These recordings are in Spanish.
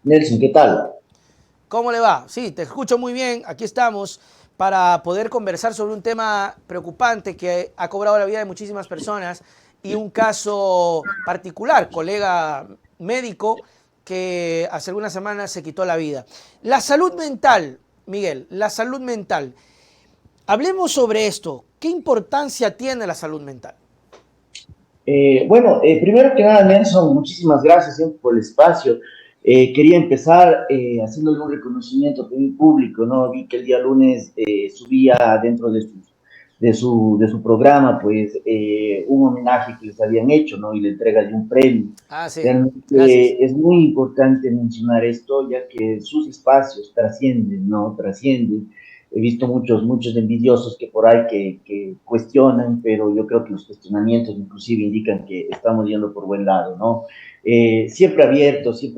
Nelson, ¿qué tal? ¿Cómo le va? Sí, te escucho muy bien. Aquí estamos para poder conversar sobre un tema preocupante que ha cobrado la vida de muchísimas personas y un caso particular, colega médico que hace algunas semanas se quitó la vida. La salud mental, Miguel, la salud mental. Hablemos sobre esto. ¿Qué importancia tiene la salud mental? Primero que nada, Nelson, muchísimas gracias siempre por el espacio. Quería empezar haciéndole un reconocimiento a mi público, ¿no? Vi que el día lunes subía dentro de su programa, pues, un homenaje que les habían hecho, ¿no? Y la entrega de un premio. Ah, sí, gracias. Realmente es muy importante mencionar esto, ya que sus espacios trascienden, ¿no? Trascienden. He visto muchos envidiosos que por ahí que cuestionan, pero yo creo que los cuestionamientos inclusive indican que estamos yendo por buen lado, ¿no? Siempre abierto hacia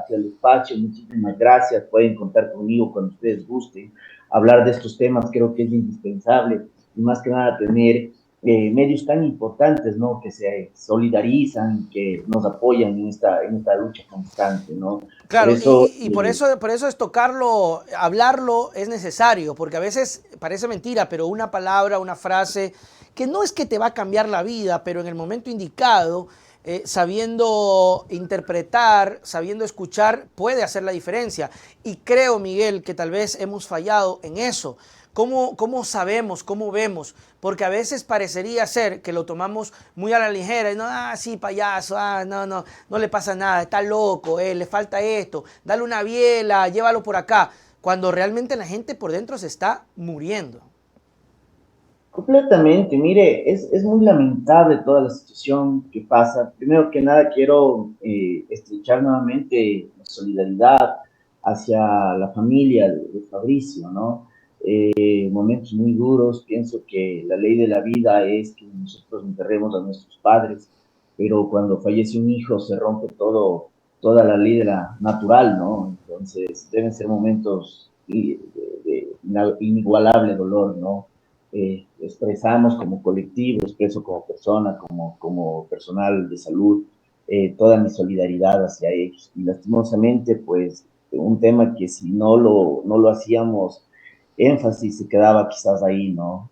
el espacio. Muchísimas gracias. Pueden contar conmigo cuando ustedes gusten. Hablar de estos temas creo que es indispensable y más que nada tener medios tan importantes, ¿no? Que se solidarizan, que nos apoyan en esta lucha constante, ¿no? Por Claro, eso, y por eso es tocarlo, hablarlo es necesario, porque a veces parece mentira, pero una palabra, una frase, que no es que te va a cambiar la vida, pero en el momento indicado, sabiendo interpretar, sabiendo escuchar, puede hacer la diferencia. Y creo, Miguel, que tal vez hemos fallado en eso. ¿Cómo sabemos, cómo vemos? Porque a veces parecería ser que lo tomamos muy a la ligera y no, sí, payaso, no le pasa nada, está loco, le falta esto, dale una biela, llévalo por acá, cuando realmente la gente por dentro se está muriendo. completamente, mire, es muy lamentable toda la situación que pasa. Primero que nada, quiero estrechar nuevamente la solidaridad hacia la familia de Fabricio, ¿no? Momentos muy duros. Pienso que la ley de la vida es que nosotros enterremos a nuestros padres, pero cuando fallece un hijo se rompe toda la ley de la natural, ¿no? Entonces deben ser momentos de inigualable dolor, ¿no? Expresamos como colectivo, expreso como persona, como personal de salud, toda mi solidaridad hacia ellos. Y lastimosamente, pues, un tema que si no lo hacíamos énfasis, se quedaba quizás ahí, ¿no?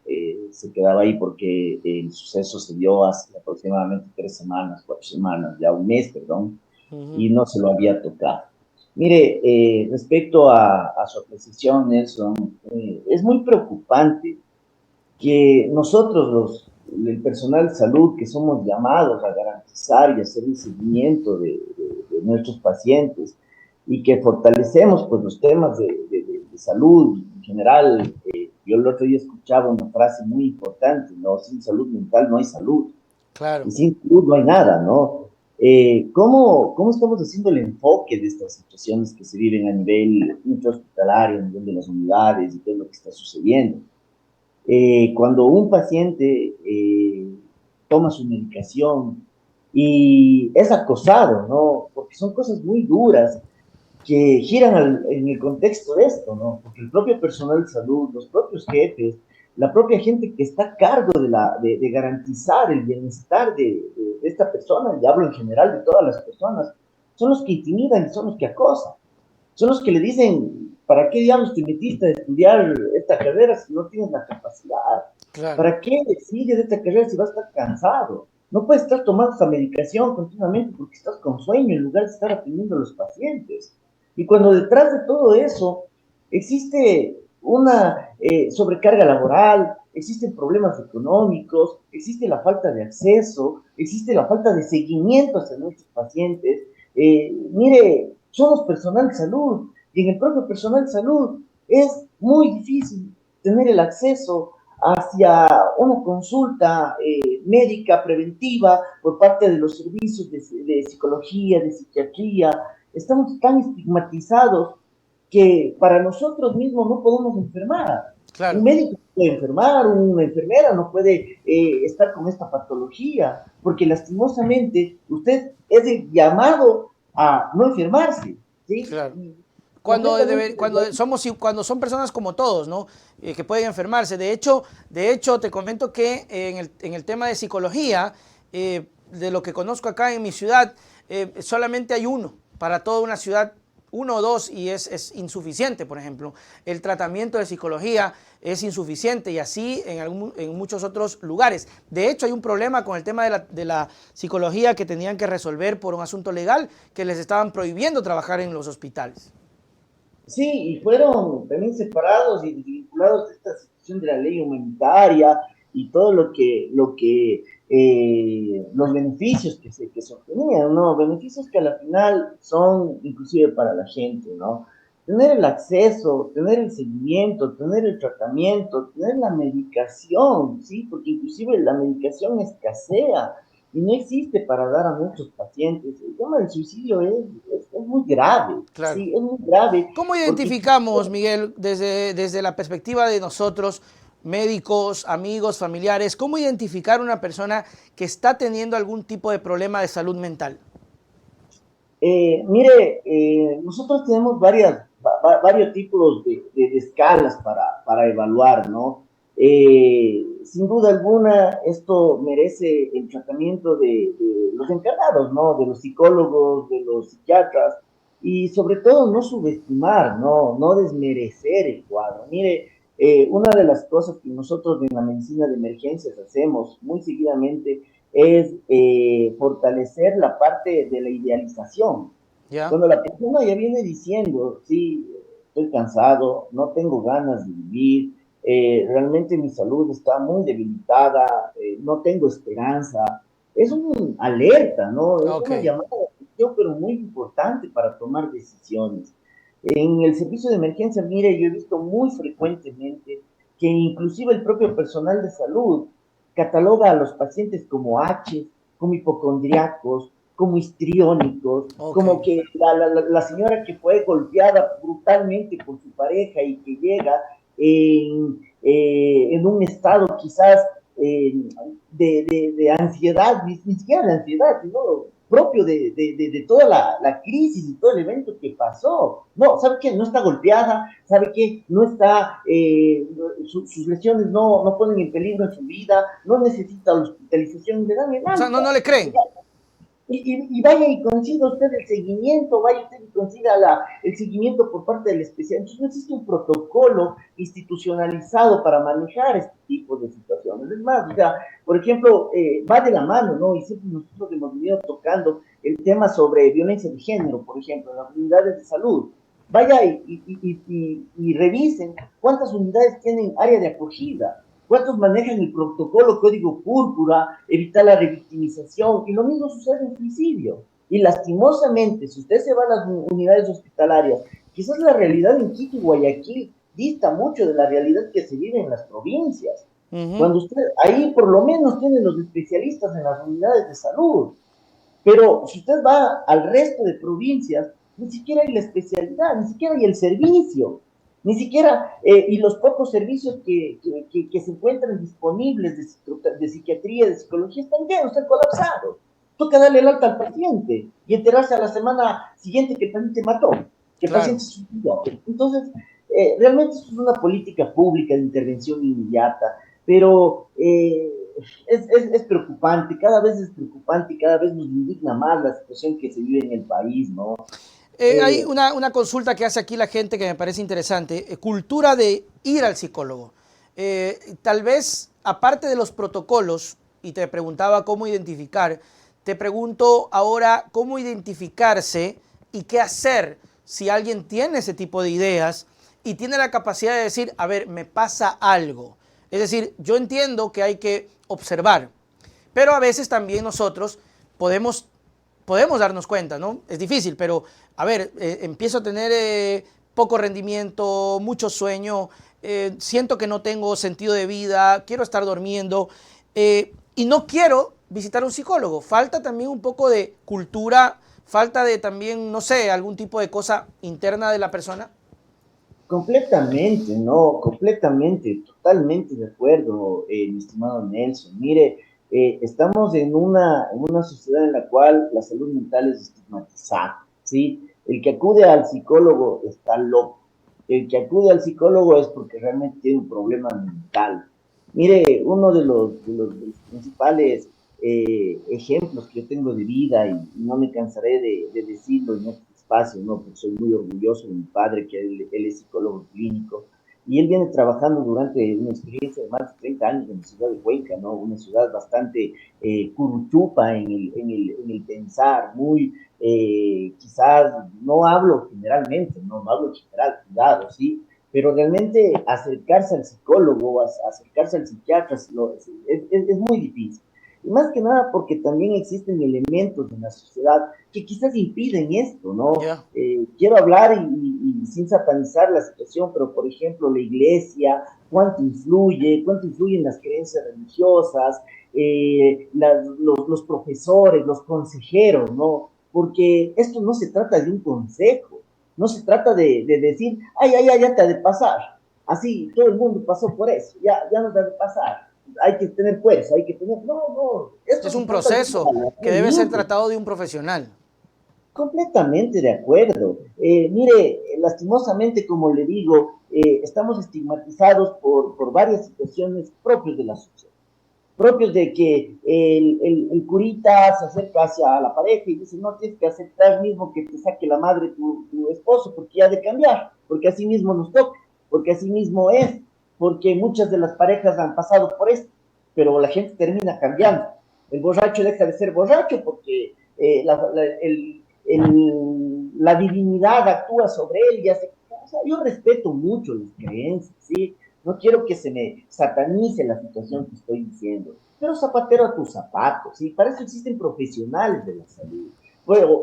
Se quedaba ahí porque el suceso se dio hace aproximadamente 3 semanas, 4 semanas, ya un mes, perdón, Uh -huh. y no se lo había tocado. Mire, respecto a su apreciación, Nelson, es muy preocupante que nosotros, el personal de salud, que somos llamados a garantizar y hacer el seguimiento de nuestros pacientes y que fortalecemos pues, los temas de salud en general. Yo el otro día escuchaba una frase muy importante, ¿no? Sin salud mental no hay salud Claro. y sin salud no hay nada, ¿no? ¿Cómo estamos haciendo el enfoque de estas situaciones que se viven a nivel intrahospitalario, a nivel de las unidades y qué es lo que está sucediendo? Cuando un paciente toma su medicación y es acosado, ¿no? Porque son cosas muy duras que giran en el contexto de esto, ¿no? Porque el propio personal de salud, los propios jefes, la propia gente que está a cargo de garantizar el bienestar de esta persona, y hablo en general de todas las personas, son los que intimidan y son los que acosan, son los que le dicen, ¿para qué diablos te metiste a estudiar esta carrera si no tienes la capacidad? Claro. ¿Para qué sigues esta carrera si vas a estar cansado? No puedes estar tomando esa medicación continuamente porque estás con sueño en lugar de estar atendiendo a los pacientes. Y cuando detrás de todo eso existe una sobrecarga laboral, existen problemas económicos, existe la falta de acceso, existe la falta de seguimiento hacia nuestros pacientes. Mire, somos personal de salud y en el propio personal de salud es muy difícil tener el acceso hacia una consulta médica preventiva por parte de los servicios de psicología, de psiquiatría. Estamos tan estigmatizados que para nosotros mismos no podemos enfermar. Un Claro. médico no puede enfermar, una enfermera no puede estar con esta patología, porque lastimosamente usted es llamado a no enfermarse, ¿sí? Claro. Completamente. Cuando son personas como todos, ¿no? Que pueden enfermarse. De hecho, te comento que en el tema de psicología, de lo que conozco acá en mi ciudad, solamente hay uno para toda una ciudad, uno o dos, y es insuficiente, por ejemplo. El tratamiento de psicología es insuficiente y así en muchos otros lugares. De hecho, hay un problema con el tema de la psicología que tenían que resolver por un asunto legal que les estaban prohibiendo trabajar en los hospitales. Sí, y fueron también separados y desvinculados de esta situación de la ley humanitaria y todo los beneficios que se obtenían, ¿no? Beneficios que a la final son inclusive para la gente, ¿no? Tener el acceso, tener el seguimiento, tener el tratamiento, tener la medicación, ¿sí? Porque inclusive la medicación escasea y no existe para dar a muchos pacientes. El tema del suicidio es muy grave, Claro. sí, es muy grave, ¿Cómo porque identificamos, Miguel, desde la perspectiva de nosotros, médicos, amigos, familiares, cómo identificar una persona que está teniendo algún tipo de problema de salud mental? mire, nosotros tenemos varios tipos de escalas para evaluar, ¿no? Sin duda alguna, esto merece el tratamiento de los encargados, ¿no? De los psicólogos, de los psiquiatras, y sobre todo no subestimar, no desmerecer el cuadro. Mire, una de las cosas que nosotros en la medicina de emergencias hacemos muy seguidamente es fortalecer la parte de la idealización. ¿Ya? Cuando la persona ya viene diciendo, sí, estoy cansado, no tengo ganas de vivir, realmente mi salud está muy debilitada, no tengo esperanza, es una alerta, ¿no? Es Ok. una llamada de atención, pero muy importante para tomar decisiones. En el servicio de emergencia, mire, yo he visto muy frecuentemente que inclusive el propio personal de salud cataloga a los pacientes como H, como hipocondriacos, como histriónicos, Ok. como que la señora que fue golpeada brutalmente por su pareja y que llega en un estado quizás de ansiedad, ni siquiera de ansiedad, sino propio de toda la crisis y todo el evento que pasó. No, ¿sabe qué? No está golpeada, ¿sabe qué? No está, sus lesiones no ponen en peligro en su vida, no necesita hospitalización, le dan el O sea, no, alta. no le creen. Y vaya y consiga usted el seguimiento, vaya usted y consiga el seguimiento por parte del especialista. Entonces no existe un protocolo institucionalizado para manejar este tipo de situaciones. Es más, o sea, por ejemplo, va de la mano, ¿no? Y siempre nosotros hemos venido tocando el tema sobre violencia de género, por ejemplo, en las unidades de salud. Vaya y revisen cuántas unidades tienen área de acogida, cuántos manejan el protocolo código púrpura, evitar la revictimización, y lo mismo sucede en suicidio. Y lastimosamente, si usted se va a las unidades hospitalarias, quizás la realidad en Quito y Guayaquil dista mucho de la realidad que se vive en las provincias. Uh -huh. Cuando usted ahí por lo menos tiene los especialistas en las unidades de salud, pero si usted va al resto de provincias, ni siquiera hay la especialidad, ni siquiera hay el servicio, ni siquiera, y los pocos servicios que se encuentran disponibles de psiquiatría, de psicología, están llenos, están colapsados. Toca darle el alta al paciente y enterarse a la semana siguiente que el paciente mató, que el Claro. paciente suicidó. Entonces, realmente esto es una política pública de intervención inmediata, pero es preocupante, cada vez es preocupante y cada vez nos indigna más la situación que se vive en el país, ¿no? Hay Eh, una consulta que hace aquí la gente que me parece interesante. Cultura de ir al psicólogo. Tal vez, aparte de los protocolos, y te preguntaba cómo identificar, te pregunto ahora cómo identificarse y qué hacer si alguien tiene ese tipo de ideas y tiene la capacidad de decir, a ver, me pasa algo. Es decir, yo entiendo que hay que observar, pero a veces también nosotros podemos darnos cuenta, ¿no? Es difícil, pero a ver, empiezo a tener poco rendimiento, mucho sueño, siento que no tengo sentido de vida, quiero estar durmiendo y no quiero visitar a un psicólogo. Falta también un poco de cultura, falta de también, no sé, algún tipo de cosa interna de la persona. completamente, no, completamente, totalmente de acuerdo, mi estimado Nelson. Mire, estamos en una sociedad en la cual la salud mental es estigmatizada, ¿sí? El que acude al psicólogo está loco. El que acude al psicólogo es porque realmente tiene un problema mental. Mire, uno de los principales ejemplos que yo tengo de vida, y no me cansaré de decirlo en este espacio, ¿no? Porque soy muy orgulloso de mi padre, que él es psicólogo clínico, y él viene trabajando durante una experiencia de más de 30 años en la ciudad de Cuenca, ¿no? Una ciudad bastante curuchupa en el pensar, muy, quizás, no hablo generalmente, no hablo general, cuidado, ¿sí? Pero realmente acercarse al psicólogo, acercarse al psiquiatra es muy difícil. Y más que nada porque también existen elementos en la sociedad que quizás impiden esto, ¿no? Ya. Quiero hablar y sin satanizar la situación, pero por ejemplo la iglesia, cuánto influyen las creencias religiosas, los profesores, los consejeros, ¿no? Porque esto no se trata de un consejo, no se trata de decir, ay, ay, ay, ya te ha de pasar. Así, todo el mundo pasó por eso, ya no te ha de pasar. Hay que tener fuerza, hay que tener... No, no, esto Es se un trata de una proceso que evaluación debe ser limpia. tratado de un profesional. Completamente de acuerdo. Mire, lastimosamente, como le digo, estamos estigmatizados por varias situaciones propias de la sociedad, propios de que el curita se acerca hacia la pareja y dice, no, tienes que aceptar mismo que te saque la madre tu esposo, porque ya ha de cambiar, porque así mismo nos toca, porque así mismo es, porque muchas de las parejas han pasado por esto, pero la gente termina cambiando. El borracho deja de ser borracho porque la divinidad actúa sobre él y hace... O sea, yo respeto mucho las creencias, ¿sí? No quiero que se me satanice la situación que estoy diciendo, pero zapatero a tus zapatos, ¿sí? Para eso existen profesionales de la salud.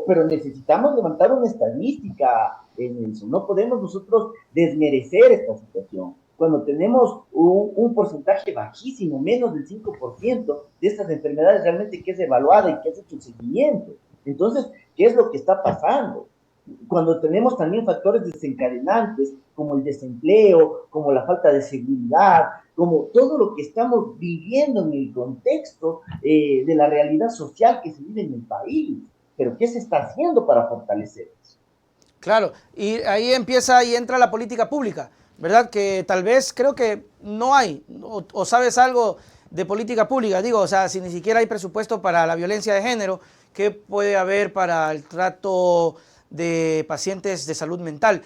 Pero necesitamos levantar una estadística en eso. No podemos nosotros desmerecer esta situación. Cuando tenemos un porcentaje bajísimo, menos del 5% de estas enfermedades realmente que es evaluada y que es hecho un seguimiento. Entonces, ¿qué es lo que está pasando? Cuando tenemos también factores desencadenantes como el desempleo, como la falta de seguridad, como todo lo que estamos viviendo en el contexto de la realidad social que se vive en el país. Pero ¿qué se está haciendo para fortalecer eso? Claro, y ahí empieza y entra la política pública, ¿verdad? Que tal vez creo que no hay, o sabes algo de política pública, digo, o sea, si ni siquiera hay presupuesto para la violencia de género, ¿qué puede haber para el trato de pacientes de salud mental?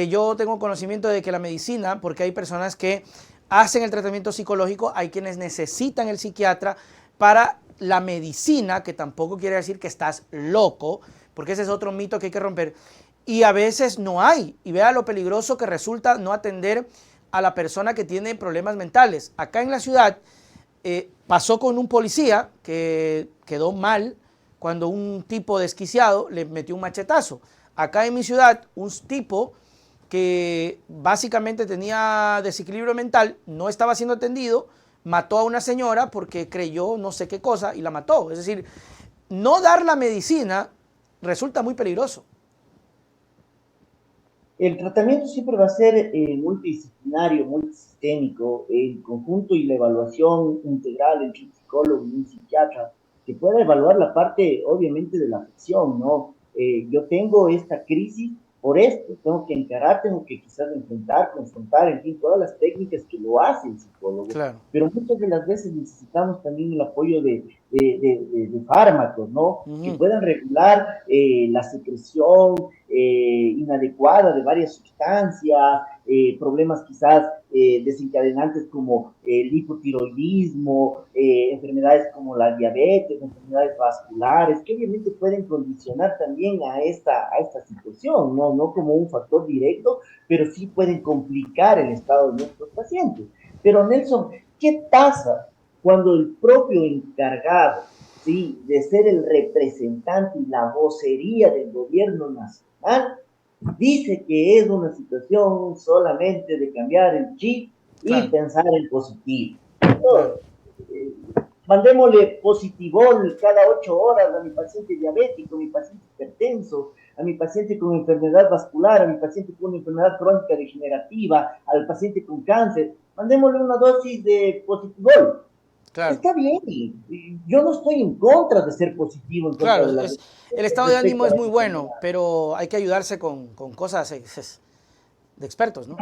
Yo tengo conocimiento de que la medicina, porque hay personas que hacen el tratamiento psicológico, hay quienes necesitan el psiquiatra para la medicina, que tampoco quiere decir que estás loco, porque ese es otro mito que hay que romper. Y a veces no hay. Y vea lo peligroso que resulta no atender a la persona que tiene problemas mentales. Acá en la ciudad pasó con un policía que quedó mal cuando un tipo desquiciado le metió un machetazo. Acá en mi ciudad, un tipo que básicamente tenía desequilibrio mental, no estaba siendo atendido, mató a una señora porque creyó no sé qué cosa y la mató. Es decir, no dar la medicina resulta muy peligroso. El tratamiento siempre va a ser multidisciplinario, multisistémico, el conjunto y la evaluación integral entre un psicólogo y un psiquiatra, que pueda evaluar la parte, obviamente, de la afección, ¿no? Yo tengo esta crisis por esto, tengo que encarar, tengo que quizás enfrentar, confrontar, en fin, todas las técnicas que lo hace el psicólogo, Claro. pero muchas de las veces necesitamos también el apoyo de fármacos, ¿no? Uh Que -huh. puedan regular la secreción inadecuada de varias sustancias, problemas quizás desencadenantes como el hipotiroidismo, enfermedades como la diabetes, enfermedades vasculares, que obviamente pueden condicionar también a esta situación, no como un factor directo, pero sí pueden complicar el estado de nuestros pacientes. Pero Nelson, ¿qué pasa cuando el propio encargado, ¿sí?, de ser el representante y la vocería del gobierno nacional dice que es una situación solamente de cambiar el chip y Claro, pensar en positivo? claro. Eh, Mandémosle positivol cada 8 horas a mi paciente diabético, a mi paciente hipertenso, a mi paciente con enfermedad vascular, a mi paciente con una enfermedad crónica degenerativa, al paciente con cáncer. Mandémosle una dosis de positivol. Claro, Está bien, yo no estoy en contra de ser positivo en contra claro. de la El estado de respecto ánimo a es la muy bueno, enfermedad. pero hay que ayudarse con cosas de expertos, ¿no?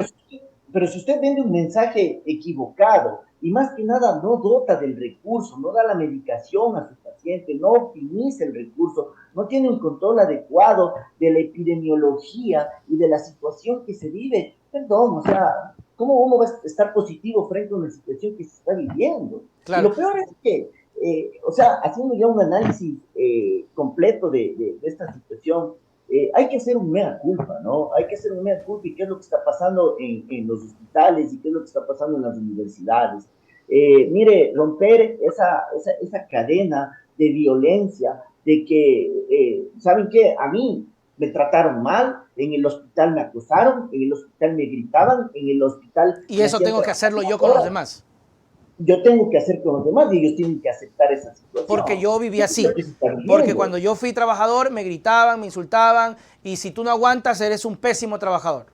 Pero si usted vende un mensaje equivocado y más que nada no dota del recurso, no da la medicación a su paciente, no optimiza el recurso, no tiene un control adecuado de la epidemiología y de la situación que se vive. Perdón, o sea, ¿cómo uno va a estar positivo frente a una situación que se está viviendo? Y Claro. lo peor es que, o sea, haciendo ya un análisis completo de esta situación, hay que hacer un mea culpa, ¿no? Hay que hacer un mea culpa y qué es lo que está pasando en los hospitales y qué es lo que está pasando en las universidades. Mire, romper esa cadena de violencia, de que, ¿saben qué? A mí me trataron mal, en el hospital me acosaron, en el hospital me gritaban, en el hospital Y me eso hacían tengo que trabajar hacerlo yo con los horas. demás. Yo tengo que hacer con los demás y ellos tienen que aceptar esa Porque situación. yo viví Eso es lo así. que se está Porque viviendo. cuando yo fui trabajador me gritaban, me insultaban y si tú no aguantas eres un pésimo trabajador.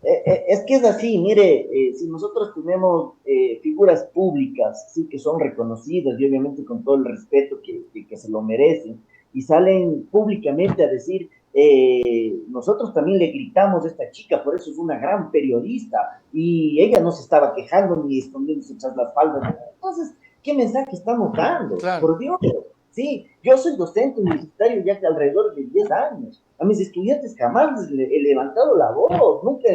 Es que es así, mire, si nosotros tenemos figuras públicas, sí, que son reconocidas y obviamente con todo el respeto que se lo merecen, y salen públicamente a decir, nosotros también le gritamos a esta chica, por eso es una gran periodista, y ella no se estaba quejando ni escondiéndose tras las faldas. Entonces, ¿qué mensaje estamos dando? Claro. Por Dios. Sí, yo soy docente universitario ya que alrededor de 10 años. A mis estudiantes jamás les he levantado la voz, nunca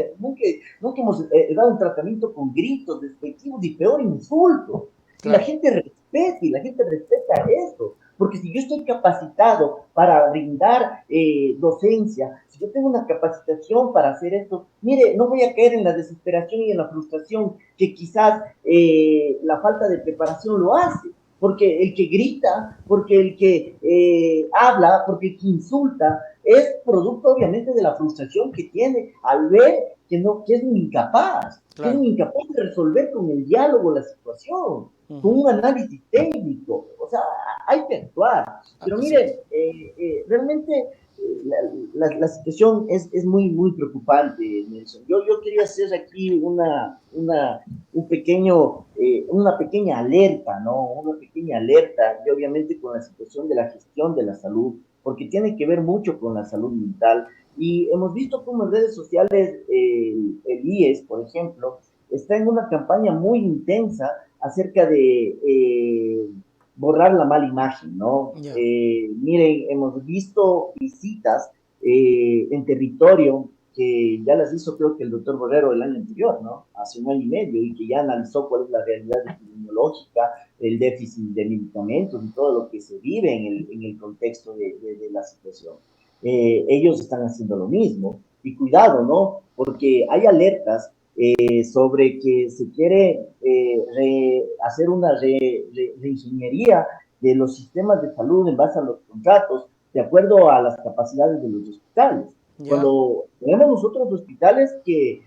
hemos dado un tratamiento con gritos despectivos y peor insultos. Claro. Y la gente respeta esto. Porque si yo estoy capacitado para brindar docencia, si yo tengo una capacitación para hacer esto, mire, no voy a caer en la desesperación y en la frustración que quizás la falta de preparación lo hace. Porque el que grita, porque el que habla, porque el que insulta, es producto obviamente de la frustración que tiene al ver que es un incapaz, Claro. de resolver con el diálogo la situación, con un análisis técnico. O sea, hay que actuar. Pero Así es. mire, realmente la situación es muy preocupante, Nelson. Yo quería hacer aquí una pequeña alerta, ¿no? Una pequeña alerta, y obviamente con la situación de la gestión de la salud, porque tiene que ver mucho con la salud mental. Y hemos visto cómo en redes sociales el IES, por ejemplo, está en una campaña muy intensa acerca de borrar la mala imagen, ¿no? Ya. Miren, hemos visto visitas en territorio que ya las hizo creo que el doctor Borrero el año anterior, ¿no? Hace un año y medio, y que ya analizó cuál es la realidad epidemiológica, el déficit de medicamentos y todo lo que se vive en el contexto de la situación. Ellos están haciendo lo mismo. Y cuidado, ¿no? Porque hay alertas sobre que se quiere hacer una reingeniería de los sistemas de salud en base a los contratos, de acuerdo a las capacidades de los hospitales. Ya. Cuando tenemos nosotros hospitales que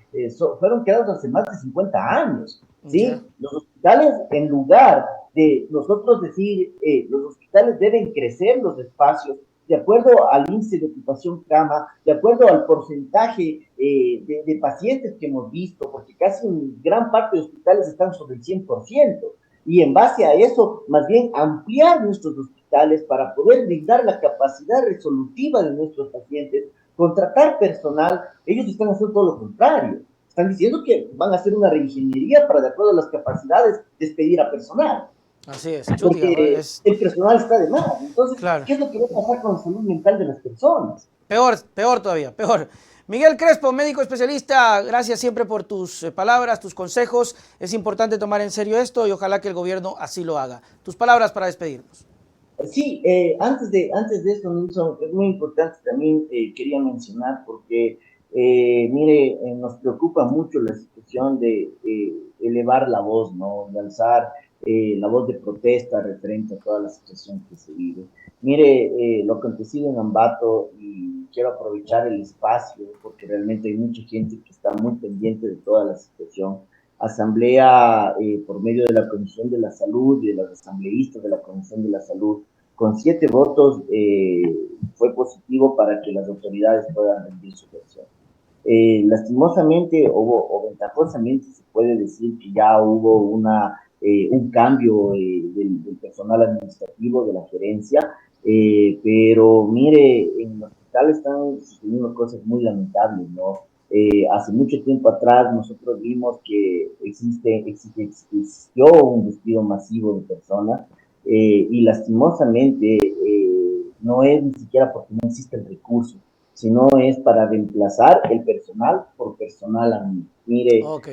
fueron creados hace más de 50 años, Ya. ¿sí? Los hospitales, en lugar de nosotros decir, los hospitales deben crecer los espacios de acuerdo al índice de ocupación cama, de acuerdo al porcentaje de pacientes que hemos visto, porque casi gran parte de hospitales están sobre el 100%, y en base a eso, más bien ampliar nuestros hospitales para poder brindar la capacidad resolutiva de nuestros pacientes, contratar personal. Ellos están haciendo todo lo contrario. Están diciendo que van a hacer una reingeniería para, de acuerdo a las capacidades, despedir a personal, Así es. Chuti, porque es el personal está de más. Entonces, claro. ¿qué es lo que va a pasar con la salud mental de las personas? Peor, peor todavía, peor. Miguel Crespo, médico especialista, gracias siempre por tus palabras, tus consejos. Es importante tomar en serio esto y ojalá que el gobierno así lo haga. Tus palabras para despedirnos. Sí, antes de eso, Nilsson, es muy importante también, quería mencionar, porque, mire, nos preocupa mucho la situación de elevar la voz, ¿no? De alzar la voz de protesta referente a toda la situación que se vive. Mire, lo acontecido en Ambato, y quiero aprovechar el espacio, porque realmente hay mucha gente que está muy pendiente de toda la situación. Asamblea por medio de la Comisión de la Salud y de los asambleístas de la Comisión de la Salud, con 7 votos fue positivo para que las autoridades puedan rendir su versión. Lastimosamente o ventajosamente se puede decir que ya hubo un cambio del personal administrativo, de la gerencia, pero mire, en el hospital están sucediendo cosas muy lamentables, ¿no? Hace mucho tiempo atrás nosotros vimos que existió un despido masivo de personas, y lastimosamente no es ni siquiera porque no existe el recurso, sino es para reemplazar el personal por personal amigo. Mire, Ok.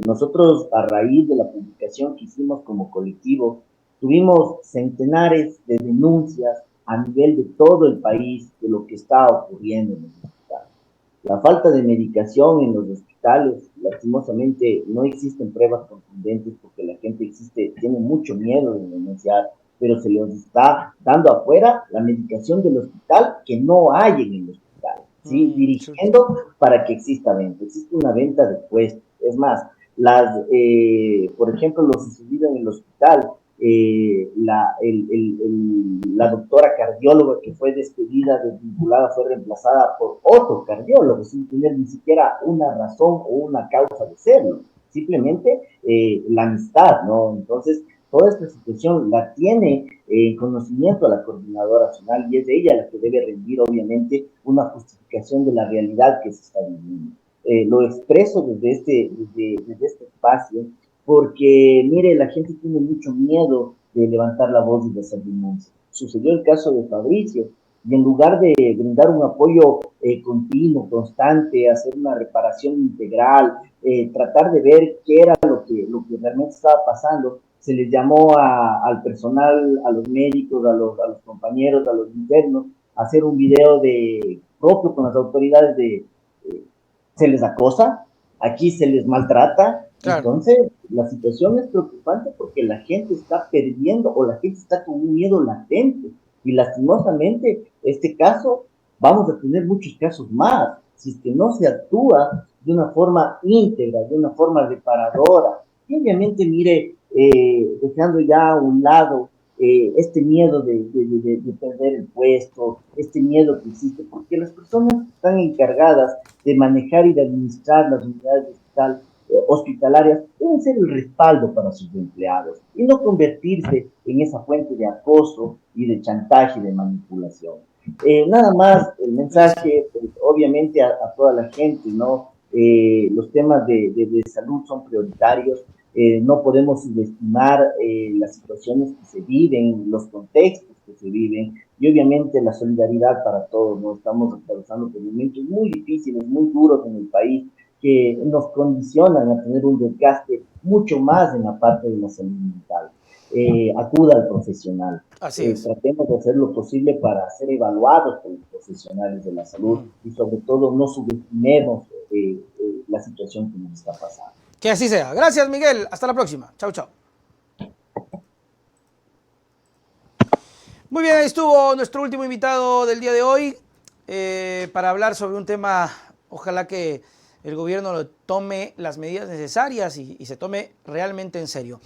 nosotros a raíz de la publicación que hicimos como colectivo, tuvimos centenares de denuncias a nivel de todo el país de lo que está ocurriendo en el hospital. La falta de medicación en los hospitales, lastimosamente, no existen pruebas contundentes porque la gente tiene mucho miedo de denunciar, pero se les está dando afuera la medicación del hospital que no hay en el hospital, ¿sí? Chuta. Dirigiendo para que exista venta. Existe una venta de puestos. Es más, por ejemplo, lo sucedido en el hospital, la doctora cardióloga que fue despedida, desvinculada, fue reemplazada por otro cardiólogo, sin tener ni siquiera una razón o una causa de serlo, simplemente la amistad, ¿no? Entonces, toda esta situación la tiene en conocimiento la coordinadora nacional y es de ella la que debe rendir, obviamente, una justificación de la realidad que se está viviendo. Lo expreso desde este espacio porque, mire, la gente tiene mucho miedo de levantar la voz y de hacer denuncia. Sucedió el caso de Fabricio, y en lugar de brindar un apoyo continuo, constante, hacer una reparación integral, tratar de ver qué era lo que realmente estaba pasando, se les llamó al personal, a los médicos, a los compañeros, a los internos, a hacer un video propio con las autoridades se les acosa, aquí se les maltrata, Claro. entonces la situación es preocupante porque la gente está perdiendo o la gente está con un miedo latente y lastimosamente este caso vamos a tener muchos casos más si es que no se actúa de una forma íntegra, de una forma reparadora. Y obviamente, mire, dejando ya a un lado este miedo de perder el puesto, este miedo que existe, porque las personas que están encargadas de manejar y de administrar las unidades hospitalarias deben ser el respaldo para sus empleados y no convertirse en esa fuente de acoso y de chantaje y de manipulación. Nada más el Listo. mensaje, pues, obviamente a toda la gente, ¿no? Los temas de salud son prioritarios, no podemos subestimar las situaciones que se viven, los contextos que se viven y obviamente la solidaridad para todos, ¿no? Estamos atravesando por momentos muy difíciles, muy duros en el país que nos condicionan a tener un desgaste mucho más en la parte de la salud mental. Acuda al profesional. Así es. Tratemos de hacer lo posible para ser evaluados por los profesionales de la salud y sobre todo no subestimemos la situación que nos está pasando. Que así sea. Gracias, Miguel. Hasta la próxima. Chau, chau. Muy bien, ahí estuvo nuestro último invitado del día de hoy para hablar sobre un tema, ojalá que el gobierno lo tome las medidas necesarias y se tome realmente en serio.